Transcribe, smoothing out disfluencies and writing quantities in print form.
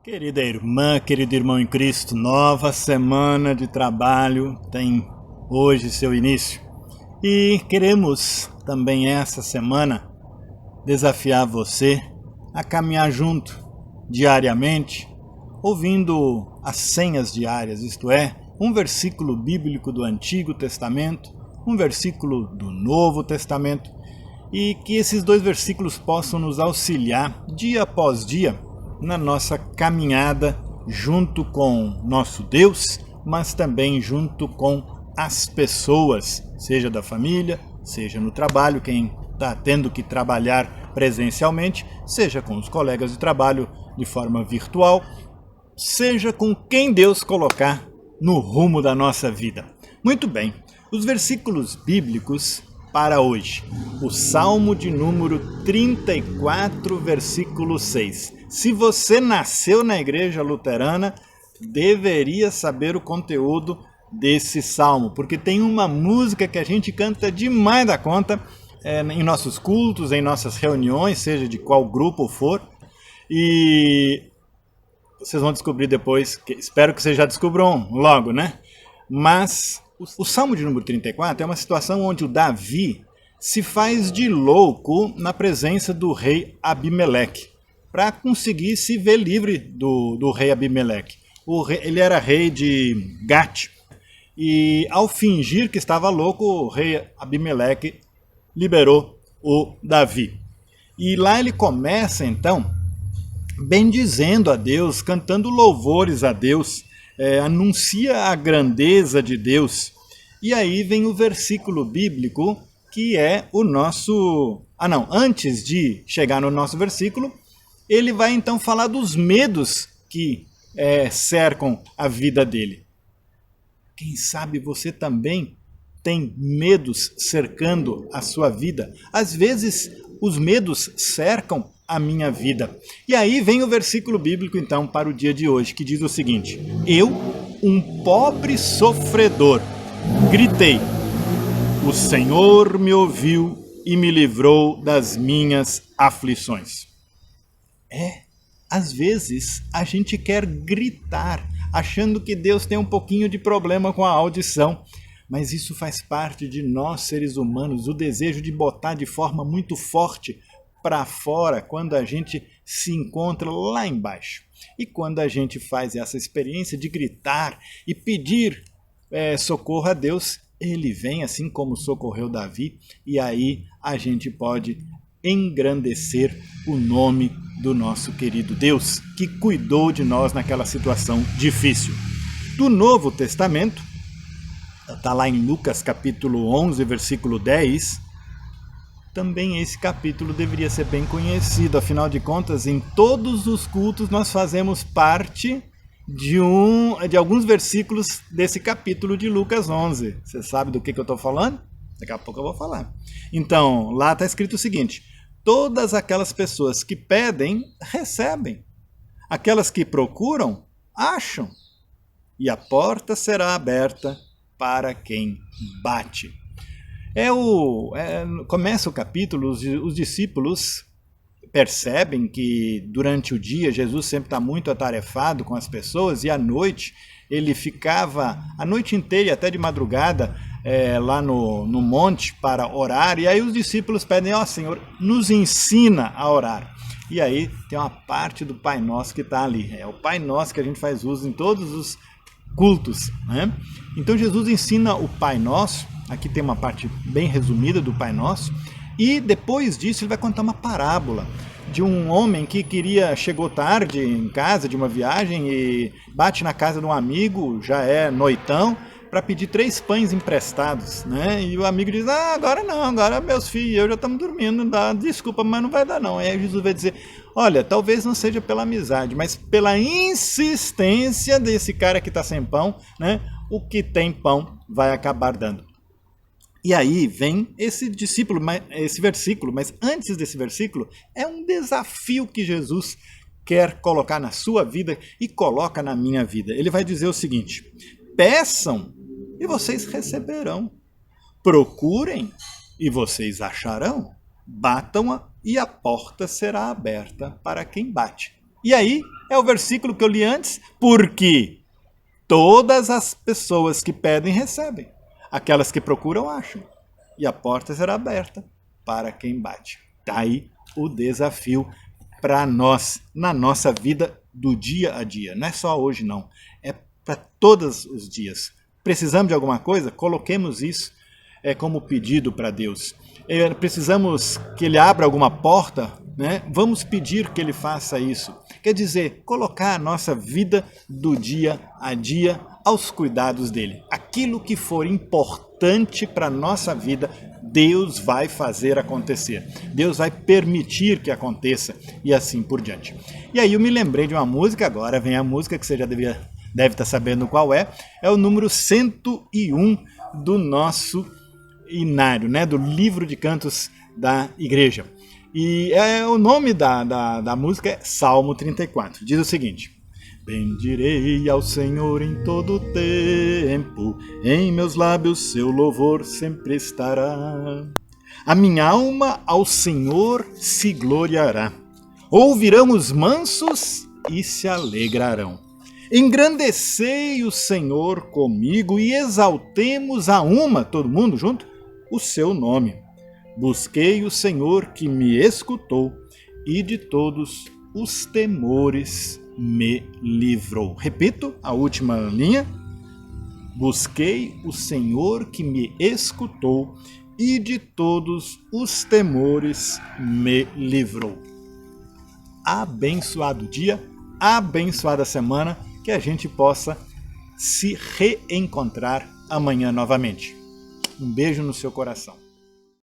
Querida irmã, querido irmão em Cristo, nova semana de trabalho tem hoje seu início. E queremos também essa semana desafiar você a caminhar junto diariamente, ouvindo as senhas diárias, isto é, um versículo bíblico do Antigo Testamento, um versículo do Novo Testamento, e que esses dois versículos possam nos auxiliar dia após dia na nossa caminhada junto com nosso Deus, mas também junto com as pessoas, seja da família, seja no trabalho, quem está tendo que trabalhar presencialmente, seja com os colegas de trabalho de forma virtual, seja com quem Deus colocar no rumo da nossa vida. Muito bem, os versículos bíblicos para hoje. O Salmo de número 34, versículo 6. Se você nasceu na igreja luterana, deveria saber o conteúdo desse salmo, porque tem uma música que a gente canta demais da conta em nossos cultos, em nossas reuniões, seja de qual grupo for, e vocês vão descobrir depois, espero que vocês já descubram logo, né? Mas o Salmo de número 34 é uma situação onde o Davi se faz de louco na presença do rei Abimeleque, para conseguir se ver livre do rei Abimeleque. Ele era rei de Gate, e ao fingir que estava louco, o rei Abimeleque liberou o Davi. E lá ele começa então bendizendo a Deus, cantando louvores a Deus, anuncia a grandeza de Deus. E aí vem o versículo bíblico que é o nosso... antes de chegar no nosso versículo, ele vai então falar dos medos que cercam a vida dele. Quem sabe você também tem medos cercando a sua vida. Às vezes os medos cercam a minha vida. E aí vem o versículo bíblico então para o dia de hoje, que diz o seguinte: eu, um pobre sofredor, gritei, o Senhor me ouviu e me livrou das minhas aflições. Às vezes a gente quer gritar, achando que Deus tem um pouquinho de problema com a audição, mas isso faz parte de nós seres humanos, o desejo de botar de forma muito forte para fora quando a gente se encontra lá embaixo. E quando a gente faz essa experiência de gritar e pedir socorro a Deus, ele vem assim como socorreu Davi, e aí a gente pode engrandecer o nome do nosso querido Deus, que cuidou de nós naquela situação difícil. Do Novo Testamento, está lá em Lucas capítulo 11, versículo 10, também esse capítulo deveria ser bem conhecido, afinal de contas, em todos os cultos nós fazemos parte de alguns versículos desse capítulo de Lucas 11. Você sabe do que eu estou falando? Daqui a pouco eu vou falar. Então, lá está escrito o seguinte: todas aquelas pessoas que pedem, recebem. Aquelas que procuram, acham. E a porta será aberta para quem bate. Começa o capítulo, os discípulos percebem que durante o dia Jesus sempre está muito atarefado com as pessoas, e à noite ele ficava a noite inteira e até de madrugada lá no monte para orar, e aí os discípulos pedem: Senhor, nos ensina a orar. E aí tem uma parte do Pai Nosso que está ali, é o Pai Nosso que a gente faz uso em todos os cultos, né? Então Jesus ensina o Pai Nosso, aqui tem uma parte bem resumida do Pai Nosso, e depois disso ele vai contar uma parábola de um homem que chegou tarde em casa de uma viagem e bate na casa de um amigo, já é noitão, para pedir 3 pães emprestados, né? E o amigo diz: agora não, agora meus filhos e eu já estamos dormindo, não dá, desculpa, mas não vai dar não. Aí Jesus vai dizer: olha, talvez não seja pela amizade, mas pela insistência desse cara que está sem pão, né? O que tem pão vai acabar dando. E aí vem esse versículo, mas antes desse versículo é um desafio que Jesus quer colocar na sua vida e coloca na minha vida. Ele vai dizer o seguinte: peçam e vocês receberão, procurem e vocês acharão, batam e a porta será aberta para quem bate. E aí é o versículo que eu li antes, porque todas as pessoas que pedem recebem, aquelas que procuram acham, e a porta será aberta para quem bate. Está aí o desafio para nós, na nossa vida do dia a dia. Não é só hoje não, é para todos os dias. Precisamos de alguma coisa? Coloquemos isso como pedido para Deus. Precisamos que Ele abra alguma porta, né? Vamos pedir que Ele faça isso. Quer dizer, colocar a nossa vida do dia a dia aos cuidados dEle. Aquilo que for importante para a nossa vida, Deus vai fazer acontecer. Deus vai permitir que aconteça e assim por diante. E aí eu me lembrei de uma música, agora vem a música que você já deve estar sabendo qual é o número 101 do nosso inário, né? Do livro de cantos da igreja. E o nome da música é Salmo 34. Diz o seguinte: bendirei ao Senhor em todo o tempo, em meus lábios seu louvor sempre estará. A minha alma ao Senhor se gloriará. Ouvirão os mansos e se alegrarão. Engrandecei o Senhor comigo e exaltemos todo mundo junto, o seu nome. Busquei o Senhor que me escutou e de todos os temores me livrou. Repito a última linha. Busquei o Senhor que me escutou e de todos os temores me livrou. Abençoado dia, abençoada semana, que a gente possa se reencontrar amanhã novamente. Um beijo no seu coração.